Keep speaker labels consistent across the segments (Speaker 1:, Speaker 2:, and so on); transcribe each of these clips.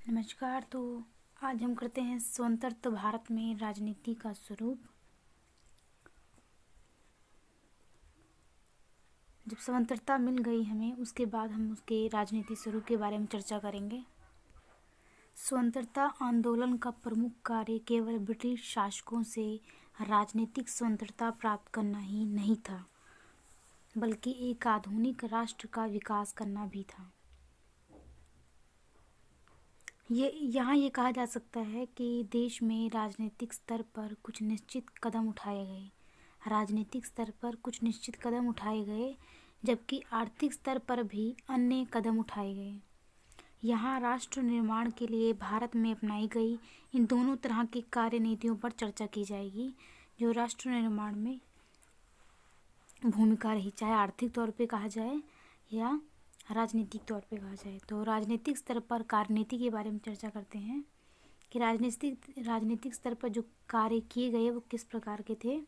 Speaker 1: नमस्कार। तो आज हम करते हैं स्वतंत्र भारत में राजनीति का स्वरूप। जब स्वतंत्रता मिल गई हमें, उसके बाद हम उसके राजनीति स्वरूप के बारे में चर्चा करेंगे। स्वतंत्रता आंदोलन का प्रमुख कार्य केवल ब्रिटिश शासकों से राजनीतिक स्वतंत्रता प्राप्त करना ही नहीं था, बल्कि एक आधुनिक राष्ट्र का विकास करना भी था। ये कहा जा सकता है कि देश में राजनीतिक स्तर पर कुछ निश्चित कदम उठाए गए, जबकि आर्थिक स्तर पर भी अन्य कदम उठाए गए। यहाँ राष्ट्र निर्माण के लिए भारत में अपनाई गई इन दोनों तरह की कार्यनीतियों पर चर्चा की जाएगी, जो राष्ट्र निर्माण में भूमिका रही, चाहे आर्थिक तौर पे कहा जाए या राजनीतिक तौर पे कहा जाए। तो राजनीतिक स्तर पर कार्यनीति के बारे में चर्चा करते हैं कि राजनीतिक स्तर पर जो कार्य किए गए वो किस प्रकार के थे।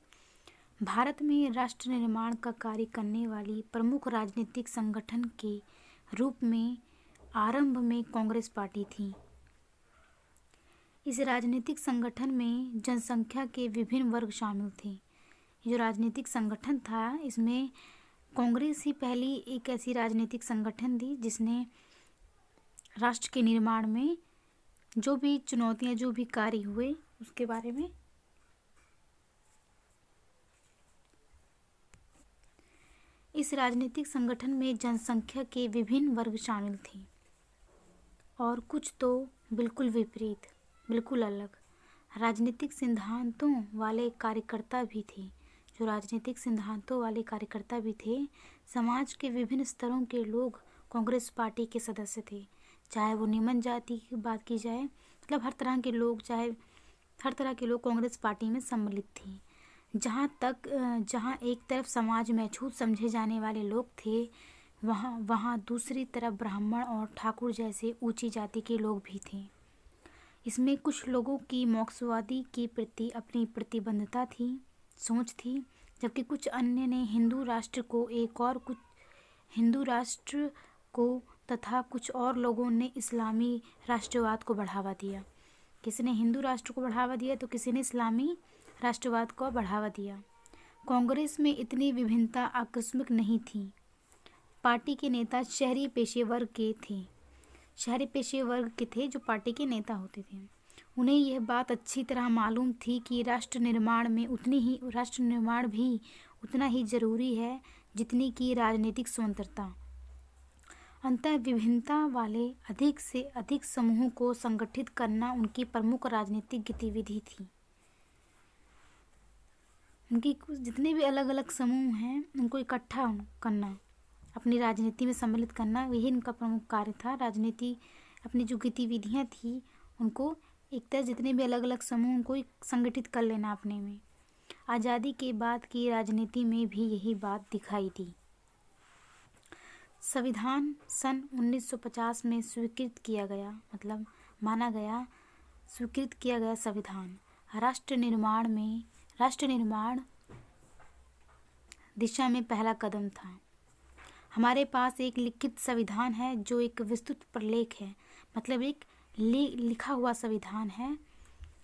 Speaker 1: भारत में राष्ट्र निर्माण का कार्य करने वाली प्रमुख राजनीतिक संगठन के रूप में आरंभ में कांग्रेस पार्टी थी। इस राजनीतिक संगठन में जनसंख्या के विभिन्न वर्ग शामिल थे। जो राजनीतिक संगठन था, इसमें कांग्रेस ही पहली एक ऐसी राजनीतिक संगठन थी जिसने राष्ट्र के निर्माण में जो भी चुनौतियां, जो भी कार्य हुए, उसके बारे में इस राजनीतिक संगठन में जनसंख्या के विभिन्न वर्ग शामिल थे और कुछ तो बिल्कुल विपरीत, बिल्कुल अलग राजनीतिक सिद्धांतों वाले कार्यकर्ता भी थे। जो राजनीतिक सिद्धांतों वाले कार्यकर्ता भी थे, समाज के विभिन्न स्तरों के लोग कांग्रेस पार्टी के सदस्य थे। चाहे वो निम्न जाति की बात की जाए, मतलब हर तरह के लोग कांग्रेस पार्टी में सम्मिलित थे। जहाँ एक तरफ समाज में अछूत समझे जाने वाले लोग थे, वहाँ दूसरी तरफ ब्राह्मण और ठाकुर जैसे ऊंची जाति के लोग भी थे। इसमें कुछ लोगों की मोक्षवादी के प्रति अपनी प्रतिबद्धता थी, सोच थी, जबकि कुछ अन्य ने हिंदू राष्ट्र को तथा कुछ और लोगों ने इस्लामी राष्ट्रवाद को बढ़ावा दिया। किसी ने हिंदू राष्ट्र को बढ़ावा दिया तो किसी ने इस्लामी राष्ट्रवाद को बढ़ावा दिया। कांग्रेस में इतनी विभिन्नता आकस्मिक नहीं थी। पार्टी के नेता शहरी पेशे वर्ग के थे जो पार्टी के नेता होते थे। उन्हें यह बात अच्छी तरह मालूम थी कि राष्ट्र निर्माण भी उतना ही जरूरी है जितनी कि राजनीतिक स्वतंत्रता। अंततः विभिन्नता वाले अधिक से अधिक समूहों को संगठित करना उनकी प्रमुख राजनीतिक गतिविधि थी। उनकी जितने भी अलग अलग समूह हैं, उनको इकट्ठा करना, अपनी राजनीति में सम्मिलित करना, यही उनका प्रमुख कार्य था। राजनीति अपनी जो गतिविधियाँ थी, उनको एक तरह जितने भी अलग अलग समूह, उनको संगठित कर लेना अपने में। आज़ादी के बाद की राजनीति में भी यही बात दिखाई दी। संविधान सन 1950 में स्वीकृत किया गया संविधान राष्ट्र निर्माण दिशा में पहला कदम था। हमारे पास एक लिखित संविधान है जो एक विस्तृत प्रलेख है, मतलब एक लिखा हुआ संविधान है।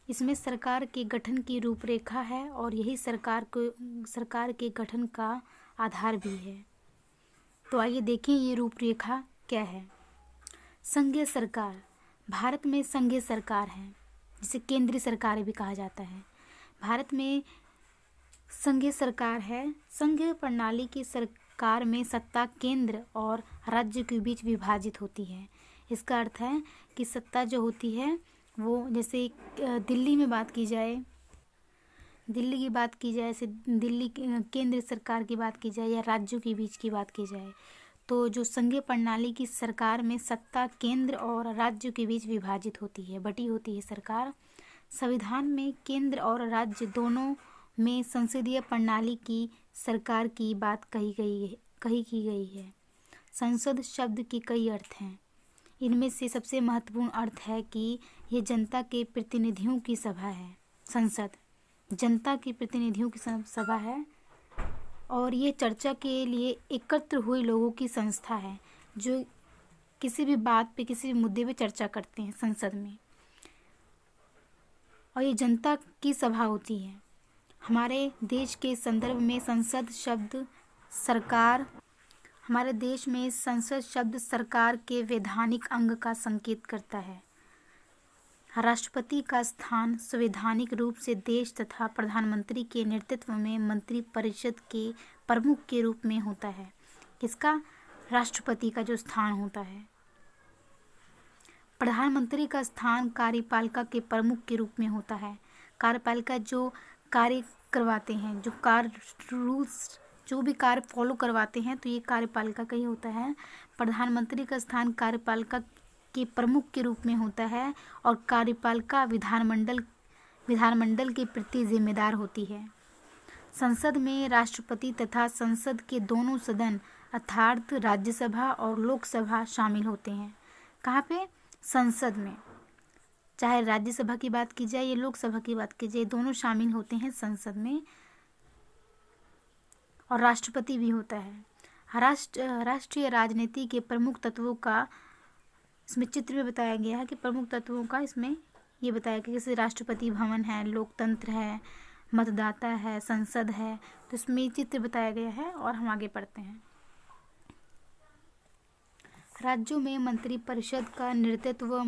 Speaker 1: इसमें सरकार के गठन की रूपरेखा है और यही सरकार के गठन का आधार भी है। तो आइए देखें ये रूपरेखा क्या है। संघीय सरकार। भारत में संघीय सरकार है, जिसे केंद्रीय सरकार भी कहा जाता है। भारत में संघीय सरकार है। संघीय प्रणाली की सरकार में सत्ता केंद्र और राज्य के बीच विभाजित होती है। इसका अर्थ है कि सत्ता जो होती है वो, जैसे दिल्ली की बात की जाए, जैसे दिल्ली केंद्र सरकार की बात की जाए या राज्यों के बीच की बात की जाए, तो जो संघीय प्रणाली की सरकार में सत्ता केंद्र और राज्यों के बीच विभाजित होती है, बटी होती है सरकार। संविधान में केंद्र और राज्य दोनों में संसदीय प्रणाली की सरकार की बात कही की गई है। संसद शब्द के कई अर्थ हैं। इनमें से सबसे महत्वपूर्ण अर्थ है कि यह जनता के प्रतिनिधियों की सभा है। संसद जनता के प्रतिनिधियों की सभा है और ये चर्चा के लिए एकत्र हुए लोगों की संस्था है, जो किसी भी बात पे, किसी भी मुद्दे पे चर्चा करते हैं संसद में, और ये जनता की सभा होती है। हमारे देश के संदर्भ में संसद शब्द सरकार हमारे देश में संसद शब्द सरकार के वैधानिक अंग का संकेत करता है। राष्ट्रपति का स्थान संवैधानिक रूप से देश तथा प्रधानमंत्री के नेतृत्व में मंत्रिपरिषद के प्रमुख के रूप में होता है। किसका? राष्ट्रपति का जो स्थान होता है। प्रधानमंत्री का स्थान कार्यपालिका के प्रमुख के रूप में होता है। कार्यपालिका जो कार्य करवाते हैं, जो कार्य रूल्स, जो भी कार्य फॉलो करवाते हैं, तो ये कार्यपालिका का ही होता है। प्रधानमंत्री का स्थान कार्यपालिका के प्रमुख के रूप में होता है और कार्यपालिका विधानमंडल के प्रति जिम्मेदार होती है। संसद में राष्ट्रपति तथा संसद के दोनों सदन अर्थात राज्यसभा और लोकसभा शामिल होते हैं। कहाँ पे? संसद में। चाहे राज्यसभा की बात की जाए या लोकसभा की बात की जाए, दोनों शामिल होते हैं संसद में, और राष्ट्रपति भी होता है। राष्ट्रीय राजनीति के प्रमुख तत्वों का इसमें चित्र में बताया गया है कि प्रमुख तत्वों का इसमें ये बताया गया, जैसे राष्ट्रपति भवन है, लोकतंत्र है, मतदाता है, संसद है, तो इसमें चित्र बताया गया है। और हम आगे पढ़ते हैं। राज्यों में मंत्रिपरिषद का नेतृत्व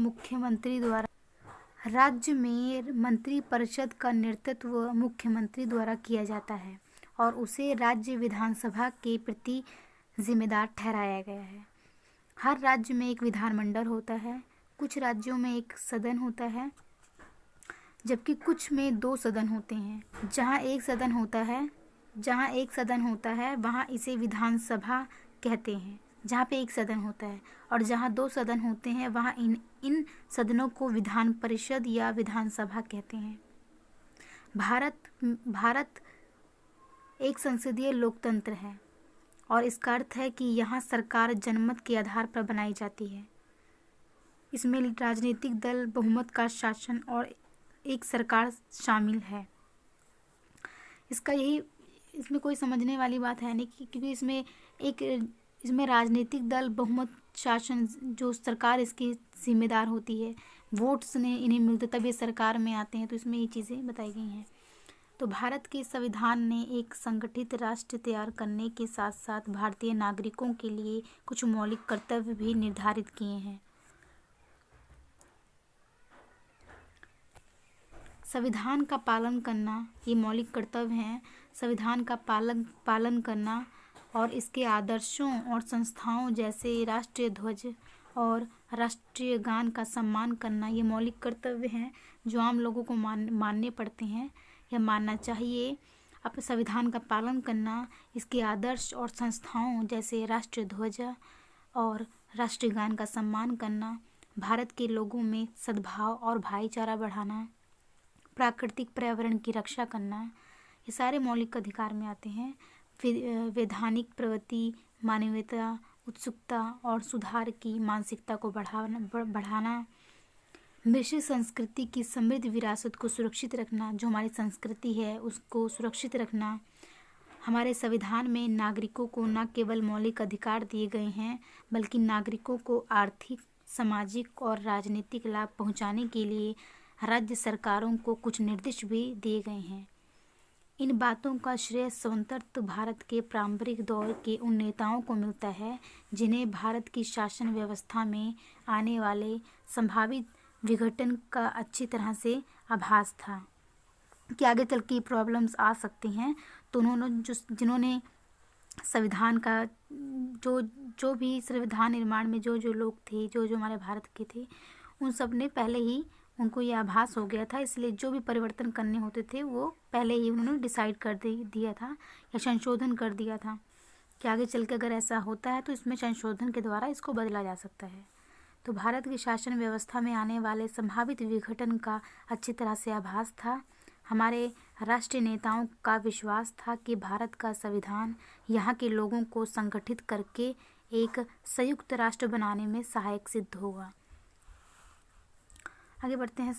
Speaker 1: मुख्यमंत्री द्वारा किया जाता है और उसे राज्य विधानसभा के प्रति जिम्मेदार ठहराया गया है। हर राज्य में एक विधानमंडल होता है। कुछ राज्यों में एक सदन होता है, जबकि कुछ में 2 सदन होते हैं। जहाँ एक सदन होता है वहाँ इसे विधानसभा कहते हैं, जहाँ पे एक सदन होता है, और जहाँ 2 सदन होते हैं वहाँ इन सदनों को विधान परिषद या विधानसभा कहते हैं। भारत एक संसदीय लोकतंत्र है और इसका अर्थ है कि यहाँ सरकार जनमत के आधार पर बनाई जाती है। इसमें राजनीतिक दल, बहुमत का शासन और एक सरकार शामिल है। इसमें कोई समझने वाली बात है नहीं, क्योंकि इसमें राजनीतिक दल, बहुमत शासन, जो सरकार इसकी जिम्मेदार होती है, वोट्स इन्हें मिलते तब ये सरकार में आते हैं, तो इसमें ये चीज़ें बताई गई हैं। तो भारत के संविधान ने एक संगठित राष्ट्र तैयार करने के साथ साथ भारतीय नागरिकों के लिए कुछ मौलिक कर्तव्य भी निर्धारित किए हैं। संविधान का पालन करना, ये मौलिक कर्तव्य हैं। संविधान का पालन करना और इसके आदर्शों और संस्थाओं जैसे राष्ट्रीय ध्वज और राष्ट्रीय गान का सम्मान करना, ये मौलिक कर्तव्य हैं जो आम लोगों को मानने पड़ते हैं या मानना चाहिए। अपने संविधान का पालन करना, इसके आदर्श और संस्थाओं जैसे राष्ट्रीय ध्वज और राष्ट्रीय गान का सम्मान करना, भारत के लोगों में सद्भाव और भाईचारा बढ़ाना, प्राकृतिक पर्यावरण की रक्षा करना, ये सारे मौलिक अधिकार में आते हैं। वैधानिक प्रवृत्ति, मानवीयता, उत्सुकता और सुधार की मानसिकता को बढ़ाना, मिश्रित संस्कृति की समृद्ध विरासत को सुरक्षित रखना, जो हमारी संस्कृति है उसको सुरक्षित रखना। हमारे संविधान में नागरिकों को न केवल मौलिक अधिकार दिए गए हैं, बल्कि नागरिकों को आर्थिक, सामाजिक और राजनीतिक लाभ पहुंचाने के लिए राज्य सरकारों को कुछ निर्देश भी दिए गए हैं। इन बातों का श्रेय स्वतंत्र भारत के प्रारंभिक दौर के उन नेताओं को मिलता है जिन्हें भारत की शासन व्यवस्था में आने वाले संभावित विघटन का अच्छी तरह से आभास था कि आगे चल के प्रॉब्लम्स आ सकती हैं। तो जिन्होंने संविधान का जो भी संविधान निर्माण में जो लोग थे, जो हमारे भारत के थे, उन सब ने पहले ही उनको ये आभास हो गया था, इसलिए जो भी परिवर्तन करने होते थे वो पहले ही उन्होंने डिसाइड कर दिया था या संशोधन कर दिया था कि आगे चल के अगर ऐसा होता है तो इसमें संशोधन के द्वारा इसको बदला जा सकता है। तो भारत की शासन व्यवस्था में आने वाले संभावित विघटन का अच्छी तरह से आभास था। हमारे राष्ट्रीय नेताओं का विश्वास था कि भारत का संविधान यहाँ के लोगों को संगठित करके एक संयुक्त राष्ट्र बनाने में सहायक सिद्ध होगा। आगे बढ़ते हैं।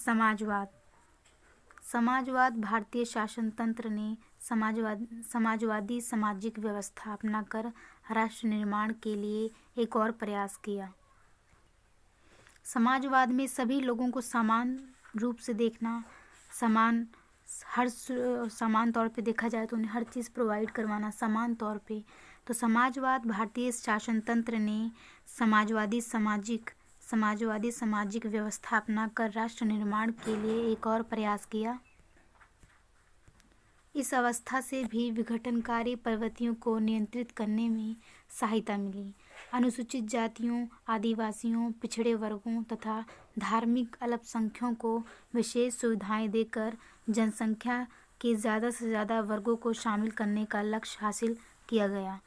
Speaker 1: समाजवाद भारतीय शासन तंत्र ने समाजवादी सामाजिक व्यवस्था अपनाकर राष्ट्र निर्माण के लिए एक और प्रयास किया। समाजवाद में सभी लोगों को समान रूप से देखना, समान समान तौर पे देखा जाए तो उन्हें हर चीज़ प्रोवाइड करवाना समान तौर पे। तो समाजवाद भारतीय शासन तंत्र ने समाजवादी सामाजिक व्यवस्था अपनाकर राष्ट्र निर्माण के लिए एक और प्रयास किया। इस अवस्था से भी विघटनकारी प्रवृत्तियों को नियंत्रित करने में सहायता मिली। अनुसूचित जातियों, आदिवासियों, पिछड़े वर्गों तथा धार्मिक अल्पसंख्यकों को विशेष सुविधाएं देकर जनसंख्या के ज़्यादा से ज़्यादा वर्गों को शामिल करने का लक्ष्य हासिल किया गया।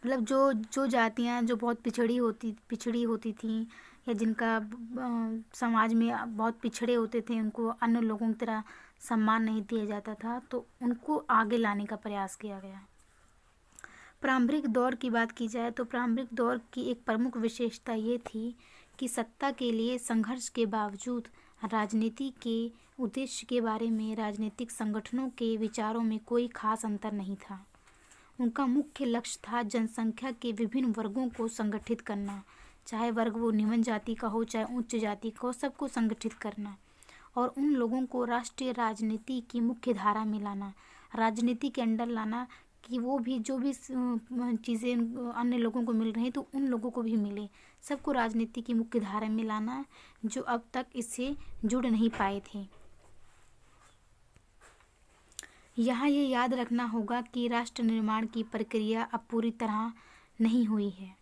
Speaker 1: मतलब जो जातियाँ जो बहुत पिछड़ी होती थीं या जिनका समाज में बहुत पिछड़े होते थे, उनको अन्य लोगों की तरह सम्मान नहीं दिया जाता था, तो उनको आगे लाने का प्रयास किया गया। प्रारंभिक दौर की बात की जाए तो प्रारंभिक दौर की एक प्रमुख विशेषता ये थी कि सत्ता के लिए संघर्ष के बावजूद राजनीति के उद्देश्य के बारे में राजनीतिक संगठनों के विचारों में कोई खास अंतर नहीं था। उनका मुख्य लक्ष्य था जनसंख्या के विभिन्न वर्गों को संगठित करना, चाहे वर्ग वो निम्न जाति का हो चाहे उच्च जाति का हो, सबको संगठित करना और उन लोगों को राष्ट्रीय राजनीति की मुख्य धारा में लाना, राजनीति के अंडर लाना कि वो भी जो भी चीज़ें अन्य लोगों को मिल रही तो उन लोगों को भी मिले, सबको राजनीति की मुख्य धारा में लाना जो अब तक इससे जुड़ नहीं पाए थे। यहाँ ये याद रखना होगा कि राष्ट्र निर्माण की प्रक्रिया अब पूरी तरह नहीं हुई है।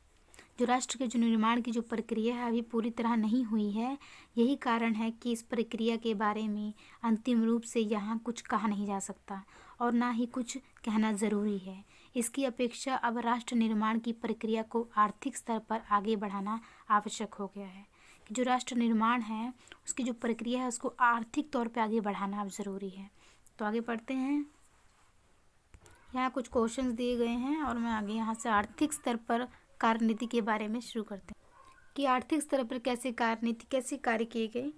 Speaker 1: जो राष्ट्र के जो निर्माण की जो प्रक्रिया है अभी पूरी तरह नहीं हुई है। यही कारण है कि इस प्रक्रिया के बारे में अंतिम रूप से यहाँ कुछ कहा नहीं जा सकता और ना ही कुछ कहना ज़रूरी है। इसकी अपेक्षा अब राष्ट्र निर्माण की प्रक्रिया को आर्थिक स्तर पर आगे बढ़ाना आवश्यक हो गया है कि जो राष्ट्र निर्माण है उसकी जो प्रक्रिया है उसको आर्थिक तौर पर आगे बढ़ाना अब ज़रूरी है। तो आगे पढ़ते हैं। यहाँ कुछ क्वेश्चंस दिए गए हैं और मैं आगे यहाँ से आर्थिक स्तर पर कार्यनीति के बारे में शुरू करते हैं कि आर्थिक स्तर पर कैसे कार्य किए गए।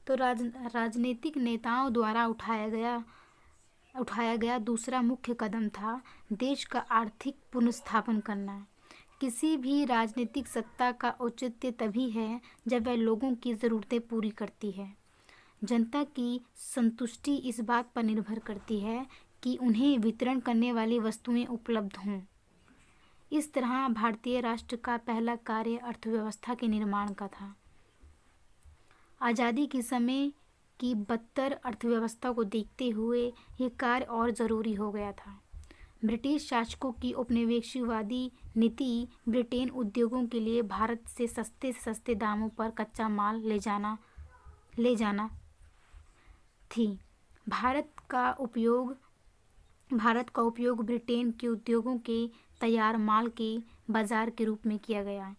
Speaker 1: तो राजनीतिक नेताओं द्वारा उठाया गया दूसरा मुख्य कदम था देश का आर्थिक पुनर्स्थापन करना। किसी भी राजनीतिक सत्ता का औचित्य तभी है जब वह लोगों की ज़रूरतें पूरी करती है। जनता की संतुष्टि इस बात पर निर्भर करती है कि उन्हें वितरण करने वाली वस्तुएं उपलब्ध हों। इस तरह भारतीय राष्ट्र का पहला कार्य अर्थव्यवस्था के निर्माण का था। आज़ादी के समय की बदतर अर्थव्यवस्था को देखते हुए ये कार्य और ज़रूरी हो गया था। ब्रिटिश शासकों की उपनिवेशवादी नीति ब्रिटेन उद्योगों के लिए भारत से सस्ते दामों पर कच्चा माल ले जाना थी। भारत का उपयोग ब्रिटेन के उद्योगों के तैयार माल के बाजार के रूप में किया गया।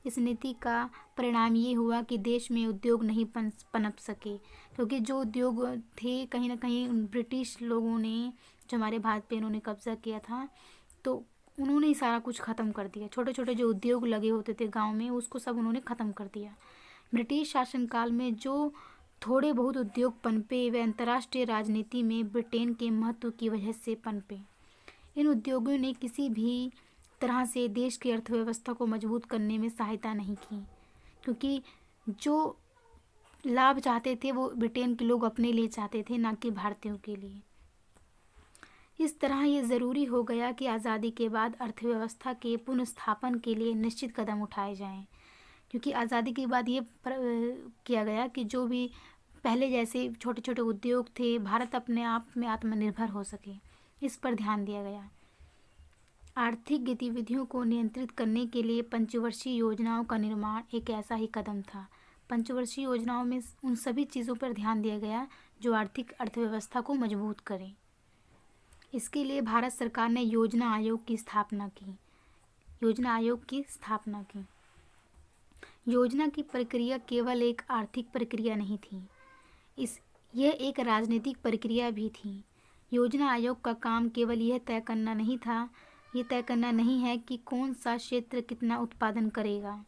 Speaker 1: इस नीति का परिणाम ये हुआ कि देश में उद्योग नहीं पनप सके, क्योंकि जो उद्योग थे कहीं ना कहीं ब्रिटिश लोगों ने जो हमारे भारत पे इन्होंने कब्जा किया था तो उन्होंने ही सारा कुछ ख़त्म कर दिया। छोटे छोटे जो उद्योग लगे होते थे गांव में उसको सब उन्होंने ख़त्म कर दिया। ब्रिटिश शासनकाल में जो थोड़े बहुत उद्योग पनपे वे अंतर्राष्ट्रीय राजनीति में ब्रिटेन के महत्व की वजह से पनपे। इन उद्योगों ने किसी भी तरह से देश की अर्थव्यवस्था को मजबूत करने में सहायता नहीं की, क्योंकि जो लाभ चाहते थे वो ब्रिटेन के लोग अपने लिए चाहते थे, ना कि भारतीयों के लिए। इस तरह ये ज़रूरी हो गया कि आज़ादी के बाद अर्थव्यवस्था के पुनर्स्थापन के लिए निश्चित कदम उठाए जाएं, क्योंकि आज़ादी के बाद ये किया गया कि जो भी पहले जैसे छोटे छोटे उद्योग थे भारत अपने आप में आत्मनिर्भर हो सके, इस पर ध्यान दिया गया। आर्थिक गतिविधियों को नियंत्रित करने के लिए पंचवर्षीय योजनाओं का निर्माण एक ऐसा ही कदम था। पंचवर्षीय योजनाओं में उन सभी चीज़ों पर ध्यान दिया गया जो आर्थिक अर्थव्यवस्था को मजबूत करें। इसके लिए भारत सरकार ने योजना आयोग की स्थापना की। योजना की प्रक्रिया केवल एक आर्थिक प्रक्रिया नहीं थी, यह एक राजनीतिक प्रक्रिया भी थी। योजना आयोग का काम केवल यह तय करना नहीं है कि कौन सा क्षेत्र कितना उत्पादन करेगा,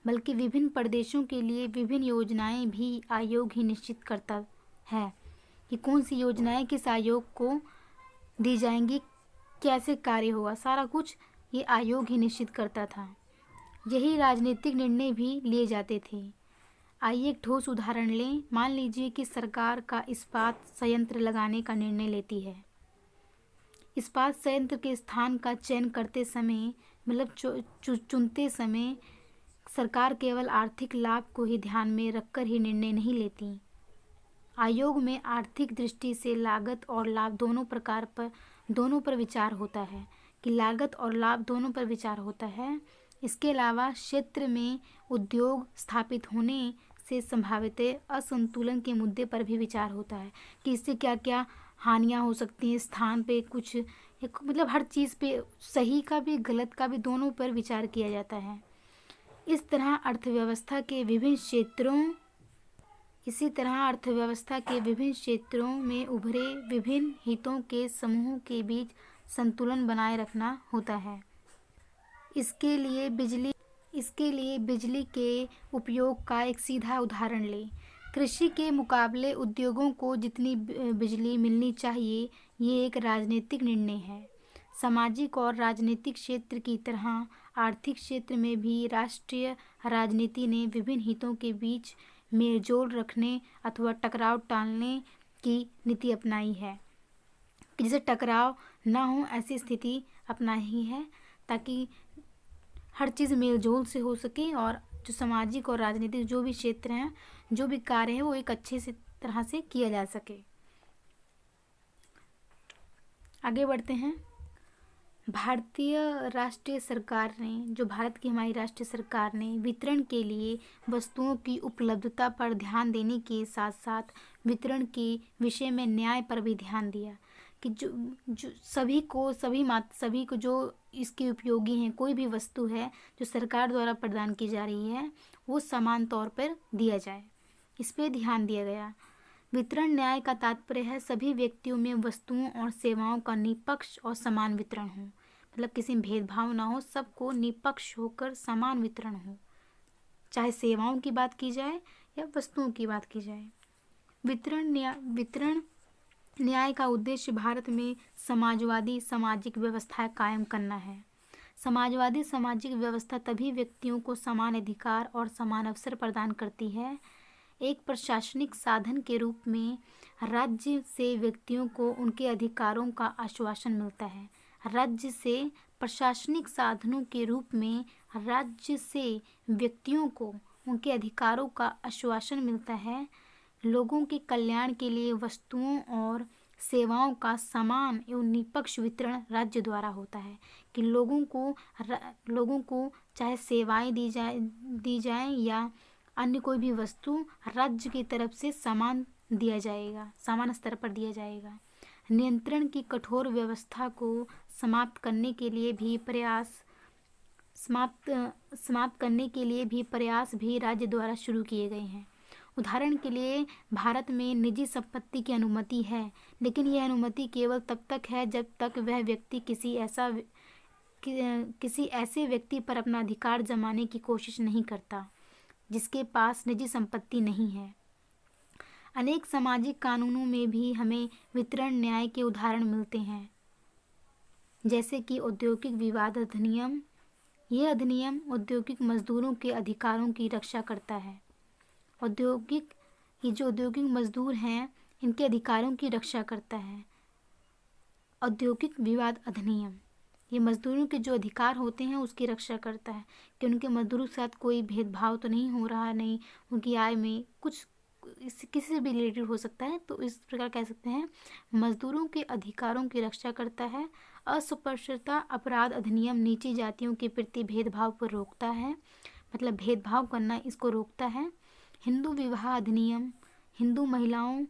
Speaker 1: बल्कि विभिन्न प्रदेशों के लिए विभिन्न योजनाएं भी आयोग ही निश्चित करता है कि कौन सी योजनाएं किस आयोग को दी जाएंगी, कैसे कार्य होगा, सारा कुछ ये आयोग ही निश्चित करता था। यही राजनीतिक निर्णय भी लिए जाते थे। आइए एक ठोस उदाहरण लें। मान लीजिए कि सरकार का इस्पात संयंत्र लगाने का निर्णय लेती है। इस्पात संयंत्र के स्थान का चयन करते समय, मतलब चुनते समय सरकार केवल आर्थिक लाभ को ही ध्यान में रखकर ही निर्णय नहीं लेती। आयोग में आर्थिक दृष्टि से लागत और लाभ दोनों पर विचार होता है कि लागत और लाभ दोनों पर विचार होता है। इसके अलावा क्षेत्र में उद्योग स्थापित होने से संभावित असंतुलन के मुद्दे पर भी विचार होता है कि इससे क्या क्या हानियां हो सकती हैं। स्थान पे कुछ मतलब हर चीज़ पे सही का भी गलत का भी दोनों पर विचार किया जाता है। इसी तरह अर्थव्यवस्था के विभिन्न क्षेत्रों में उभरे विभिन्न हितों के समूहों के बीच संतुलन बनाए रखना होता है। इसके लिए बिजली के उपयोग का एक सीधा उदाहरण लें। कृषि के मुकाबले उद्योगों को जितनी बिजली मिलनी चाहिए, ये एक राजनीतिक निर्णय है। सामाजिक और राजनीतिक क्षेत्र की तरह आर्थिक क्षेत्र में भी राष्ट्रीय राजनीति ने विभिन्न हितों के बीच मेलजोल रखने अथवा टकराव टालने की नीति अपनाई है कि जिससे टकराव ना हो ऐसी स्थिति अपनाई है, ताकि हर चीज़ मेलजोल से हो सके और जो सामाजिक और राजनीतिक जो भी क्षेत्र हैं, जो भी कार्य है, वो एक अच्छे से तरह से किया जा सके। आगे बढ़ते हैं। भारतीय राष्ट्रीय सरकार ने, जो भारत की हमारी राष्ट्रीय सरकार ने वितरण के लिए वस्तुओं की उपलब्धता पर ध्यान देने के साथ साथ वितरण के विषय में न्याय पर भी ध्यान दिया कि जो सभी को जो इसके उपयोगी हैं, कोई भी वस्तु है जो सरकार द्वारा प्रदान की जा रही है, वो समान तौर पर दिया जाए, इस पर ध्यान दिया गया। वितरण न्याय का तात्पर्य है सभी व्यक्तियों में वस्तुओं और सेवाओं का निष्पक्ष और समान वितरण हो, मतलब किसी में भेदभाव ना हो, सबको निष्पक्ष होकर समान वितरण हो, चाहे सेवाओं की बात की जाए या वस्तुओं की बात की जाए। वितरण न्याय का उद्देश्य भारत में समाजवादी सामाजिक व्यवस्था कायम करना है। समाजवादी सामाजिक व्यवस्था तभी व्यक्तियों को समान अधिकार और समान अवसर प्रदान करती है। एक प्रशासनिक साधन के रूप में राज्य से व्यक्तियों को उनके अधिकारों का आश्वासन मिलता है। राज्य से प्रशासनिक साधनों के रूप में राज्य से व्यक्तियों को उनके अधिकारों का आश्वासन मिलता है। लोगों के कल्याण के लिए वस्तुओं और सेवाओं का समान एवं निष्पक्ष वितरण राज्य द्वारा होता है कि लोगों को चाहे सेवाएं दी जाए या अन्य कोई भी वस्तु राज्य की तरफ से समान स्तर पर दिया जाएगा। नियंत्रण की कठोर व्यवस्था को समाप्त करने के लिए भी प्रयास भी राज्य द्वारा शुरू किए गए हैं। उदाहरण के लिए भारत में निजी संपत्ति की अनुमति है, लेकिन यह अनुमति केवल तब तक है जब तक वह व्यक्ति किसी ऐसे व्यक्ति पर अपना अधिकार जमाने की कोशिश नहीं करता जिसके पास निजी संपत्ति नहीं है। अनेक सामाजिक कानूनों में भी हमें वितरण न्याय के उदाहरण मिलते हैं, जैसे कि औद्योगिक विवाद अधिनियम। यह अधिनियम औद्योगिक मजदूरों के अधिकारों की रक्षा करता है। औद्योगिक मजदूर हैं, इनके अधिकारों की रक्षा करता है। औद्योगिक विवाद अधिनियम ये मजदूरों के जो अधिकार होते हैं उसकी रक्षा करता है कि उनके मजदूरों के साथ कोई भेदभाव तो नहीं हो रहा, नहीं उनकी आय में कुछ किसी से भी रिलेटेड हो सकता है, तो इस प्रकार कह सकते हैं मजदूरों के अधिकारों की रक्षा करता है। अस्पृश्यता अपराध अधिनियम नीची जातियों के प्रति भेदभाव पर रोकता है, मतलब भेदभाव करना इसको रोकता है। हिंदू विवाह अधिनियम हिंदू महिलाओं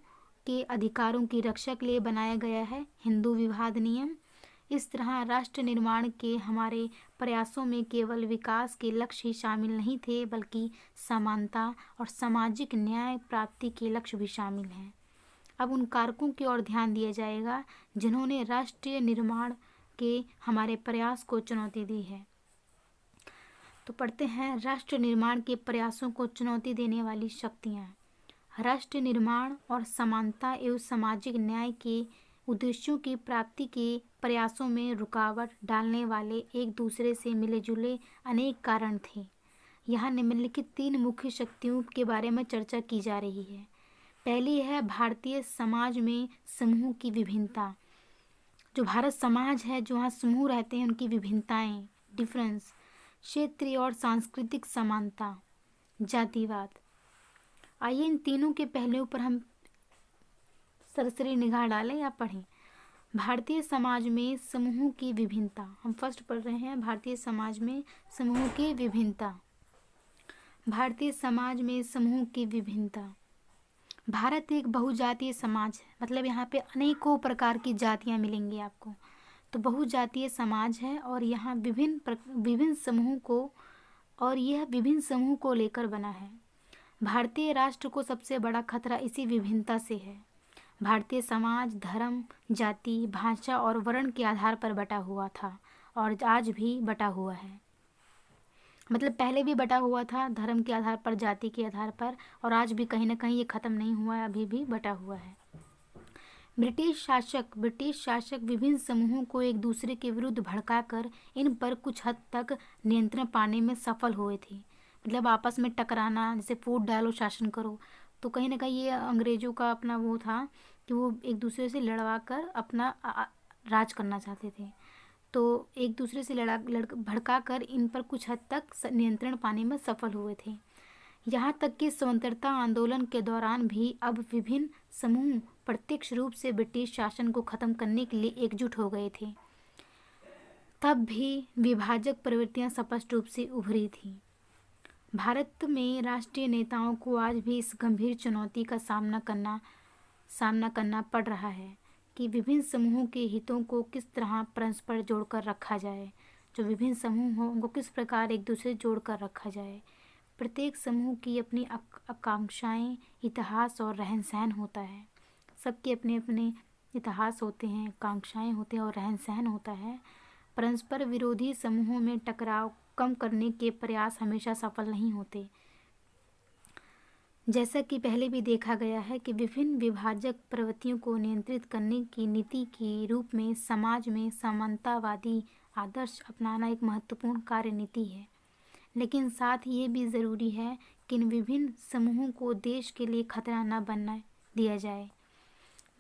Speaker 1: के अधिकारों की रक्षा के लिए बनाया गया है, हिंदू विवाह अधिनियम। इस तरह राष्ट्र निर्माण के हमारे प्रयासों में केवल विकास के लक्ष्य ही शामिल नहीं थे, बल्कि समानता और सामाजिक न्याय प्राप्ति के लक्ष्य भी शामिल हैं। अब उन कारकों की ओर ध्यान दिया जाएगा जिन्होंने राष्ट्रीय निर्माण के हमारे प्रयास को चुनौती दी है। तो पढ़ते हैं राष्ट्र निर्माण के प्रयासों को चुनौती देने वाली शक्तियाँ। राष्ट्र निर्माण और समानता एवं सामाजिक न्याय के उद्देश्यों की प्राप्ति के प्रयासों में रुकावट डालने वाले एक दूसरे से मिले जुले अनेक कारण थे। यहाँ निम्नलिखित 3 मुख्य शक्तियों के बारे में चर्चा की जा रही है। पहली है भारतीय समाज में समूह की विभिन्नता। जो भारत समाज है, जो वहाँ समूह रहते हैं, उनकी विभिन्नताएं, डिफरेंस। क्षेत्रीय और सांस्कृतिक समानता, जातिवाद। आइए इन तीनों के पहलुओं पर हम सरसरी निगाह डालें या पढ़ें। भारतीय समाज में समूहों की विभिन्नता, हम फर्स्ट पढ़ रहे हैं भारतीय समाज में समूहों की विभिन्नता। भारतीय समाज में समूहों की विभिन्नता। भारत एक बहुजातीय समाज है, मतलब यहाँ पे अनेकों प्रकार की जातियाँ मिलेंगी आपको। तो बहुजातीय समाज है और यहाँ विभिन्न समूहों को, और यह विभिन्न समूह को लेकर बना है। भारतीय राष्ट्र को सबसे बड़ा खतरा इसी विभिन्नता से है। भारतीय समाज धर्म, जाति, भाषा और वर्ण के आधार पर बटा हुआ था और आज भी बटा हुआ है। मतलब पहले भी बटा हुआ था धर्म के आधार पर, जाति के आधार पर, और आज भी कहीं ना कहीं ये ख़त्म नहीं हुआ है, अभी भी बटा हुआ है। ब्रिटिश शासक विभिन्न समूहों को एक दूसरे के विरुद्ध भड़काकर इन पर कुछ हद तक नियंत्रण पाने में सफल हुए थे। मतलब आपस में टकराना, जैसे फूट डालो शासन करो, तो कहीं ना कहीं ये अंग्रेज़ों का अपना वो था कि वो एक दूसरे से लड़वा कर अपना राज करना चाहते थे। तो एक दूसरे से भड़का कर इन पर कुछ हद तक नियंत्रण पाने में सफल हुए थे। यहाँ तक कि स्वतंत्रता आंदोलन के दौरान भी अब विभिन्न समूह प्रत्यक्ष रूप से ब्रिटिश शासन को ख़त्म करने के लिए एकजुट हो गए थे। तब भी विभाजक प्रवृत्तियाँ स्पष्ट रूप से उभरी थीं। भारत में राष्ट्रीय नेताओं को आज भी इस गंभीर चुनौती का सामना करना पड़ रहा है कि विभिन्न समूहों के हितों को किस तरह परस्पर जोड़कर रखा जाए। जो विभिन्न समूह हों उनको किस प्रकार एक दूसरे जोड़कर रखा जाए। प्रत्येक समूह की अपनी आकांक्षाएं, इतिहास और रहन सहन होता है। सबके अपने अपने इतिहास होते हैं, आकांक्षाएं होते हैं और रहन सहन होता है। परस्पर विरोधी समूहों में टकराव कम करने के प्रयास हमेशा सफल नहीं होते। जैसा कि पहले भी देखा गया है कि विभिन्न विभाजक प्रवृत्तियों को नियंत्रित करने की नीति के रूप में समाज में समानतावादी आदर्श अपनाना एक महत्वपूर्ण कार्यनीति है। लेकिन साथ ही ये भी ज़रूरी है कि इन विभिन्न समूहों को देश के लिए खतरा न बनने दिया जाए।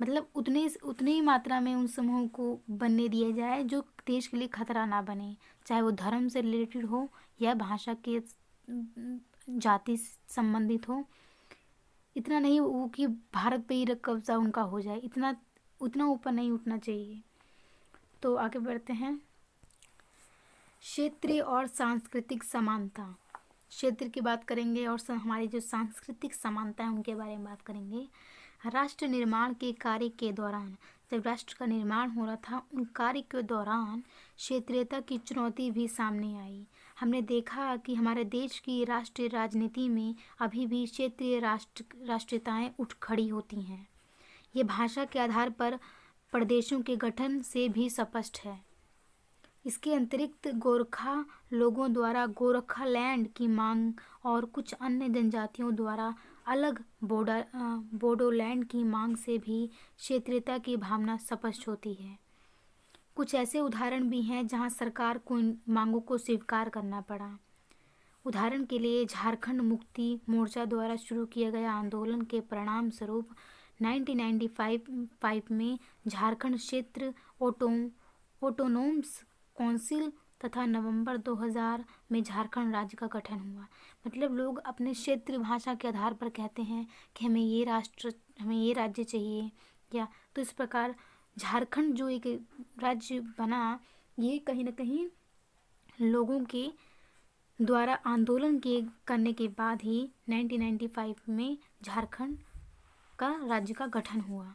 Speaker 1: मतलब उतनी ही मात्रा में उन समूहों को बनने दिया जाए जो देश के लिए खतरा ना बने, चाहे वो धर्म से रिलेटेड हो या भाषा के, जाति संबंधित हो। इतना नहीं वो कि भारत पे ही कब्जा उनका हो जाए, उतना ऊपर नहीं उठना चाहिए। तो आगे बढ़ते हैं। क्षेत्रीय और सांस्कृतिक समानता। क्षेत्र की बात करेंगे और हमारी जो सांस्कृतिक समानता है उनके बारे में बात करेंगे। राष्ट्र निर्माण के कार्य के दौरान, जब राष्ट्र का निर्माण हो रहा था, उन कार्य के दौरान क्षेत्रीयता की चुनौती भी सामने आई। हमने देखा कि हमारे देश की राष्ट्रीय राजनीति में अभी भी क्षेत्रीय राष्ट्रीयताएं उठ खड़ी होती हैं। ये भाषा के आधार पर प्रदेशों के गठन से भी स्पष्ट है। इसके अतिरिक्त गोरखा लोगों द्वारा गोरखालैंड की मांग और कुछ अन्य जनजातियों द्वारा अलग बोडोलैंड की मांग से भी क्षेत्रीयता की भावना स्पष्ट होती है। कुछ ऐसे उदाहरण भी हैं जहां सरकार को इन मांगों को स्वीकार करना पड़ा। उदाहरण के लिए झारखंड मुक्ति मोर्चा द्वारा शुरू किया गया आंदोलन के परिणाम स्वरूप 1995 में झारखंड क्षेत्र ऑटोनोमस काउंसिल तथा नवंबर 2000 में झारखंड राज्य का गठन हुआ। मतलब लोग अपने क्षेत्र भाषा के आधार पर कहते हैं कि हमें ये राज्य चाहिए, या तो इस प्रकार झारखंड जो एक राज्य बना, ये कहीं ना कहीं लोगों के द्वारा आंदोलन करने के बाद ही 1995 में झारखंड का राज्य का गठन हुआ।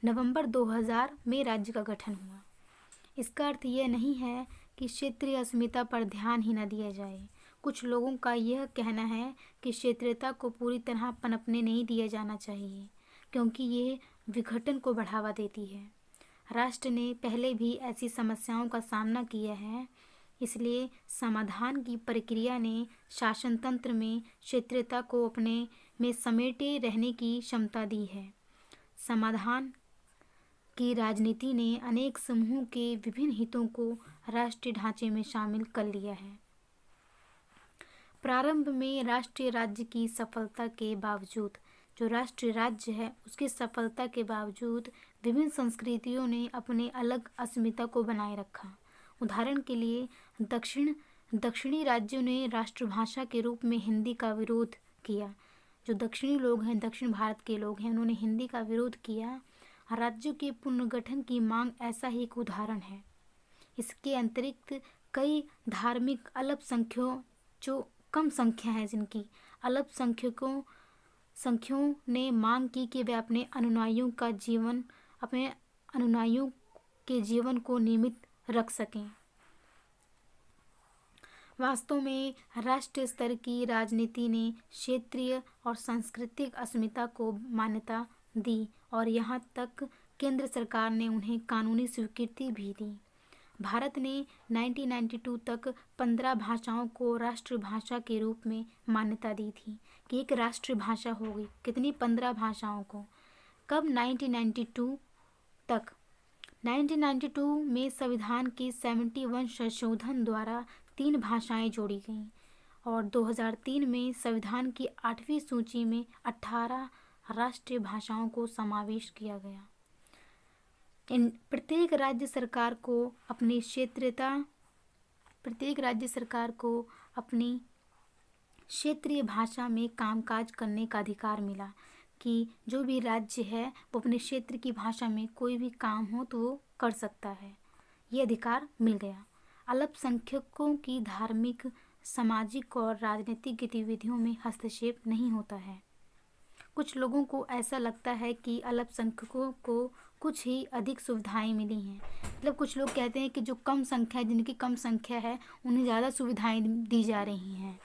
Speaker 1: नवंबर 2000 में राज्य का गठन हुआ। इसका अर्थ यह नहीं है कि क्षेत्रीय अस्मिता पर ध्यान ही न दिया जाए। कुछ लोगों का यह कहना है कि क्षेत्रीयता को पूरी तरह पनपने नहीं दिया जाना चाहिए, क्योंकि ये विघटन को बढ़ावा देती है। राष्ट्र ने पहले भी ऐसी समस्याओं का सामना किया है, इसलिए समाधान की प्रक्रिया ने शासन तंत्र में क्षेत्रीयता को अपने में समेटे रहने की क्षमता दी है। समाधान कि राजनीति ने अनेक समूहों के विभिन्न हितों को राष्ट्रीय ढांचे में शामिल कर लिया है। प्रारंभ में राष्ट्रीय राज्य की सफलता के बावजूद, जो राष्ट्रीय राज्य है उसकी सफलता के बावजूद विभिन्न संस्कृतियों ने अपने अलग अस्मिता को बनाए रखा। उदाहरण के लिए दक्षिणी राज्यों ने राष्ट्रभाषा के रूप में हिंदी का विरोध किया। जो दक्षिणी लोग हैं, दक्षिण भारत के लोग हैं, उन्होंने हिंदी का विरोध किया। राज्यों के पुनर्गठन की मांग ऐसा ही एक उदाहरण है। इसके अतिरिक्त कई धार्मिक अल्पसंख्यों, जो कम संख्या है जिनकी, संख्यों ने मांग की कि वे अपने अनुयायियों के जीवन को नियमित रख सकें। वास्तव में राष्ट्रीय स्तर की राजनीति ने क्षेत्रीय और सांस्कृतिक अस्मिता को मान्यता दी और यहाँ तक केंद्र सरकार ने उन्हें कानूनी स्वीकृति भी दी। भारत ने 1992 तक 15 भाषाओं को राष्ट्रभाषा के रूप में मान्यता दी थी कि एक राष्ट्रभाषा होगी। कितनी? 15 भाषाओं को। कब? 1992 तक। 1992 में संविधान के 71 संशोधन द्वारा 3 भाषाएं जोड़ी गईं और 2003 में संविधान की 8वीं सूची में 18 राष्ट्रीय भाषाओं को समावेश किया गया। प्रत्येक राज्य सरकार को अपनी क्षेत्रीय भाषा में कामकाज करने का अधिकार मिला कि जो भी राज्य है वो अपने क्षेत्र की भाषा में कोई भी काम हो तो वो कर सकता है। ये अधिकार मिल गया। अल्पसंख्यकों की धार्मिक, सामाजिक और राजनीतिक गतिविधियों में हस्तक्षेप नहीं होता है। कुछ लोगों को ऐसा लगता है कि अल्पसंख्यकों को कुछ ही अधिक सुविधाएं मिली हैं। मतलब कुछ लोग कहते हैं कि जो कम संख्या, जिनकी कम संख्या है, उन्हें ज़्यादा सुविधाएं दी जा रही हैं।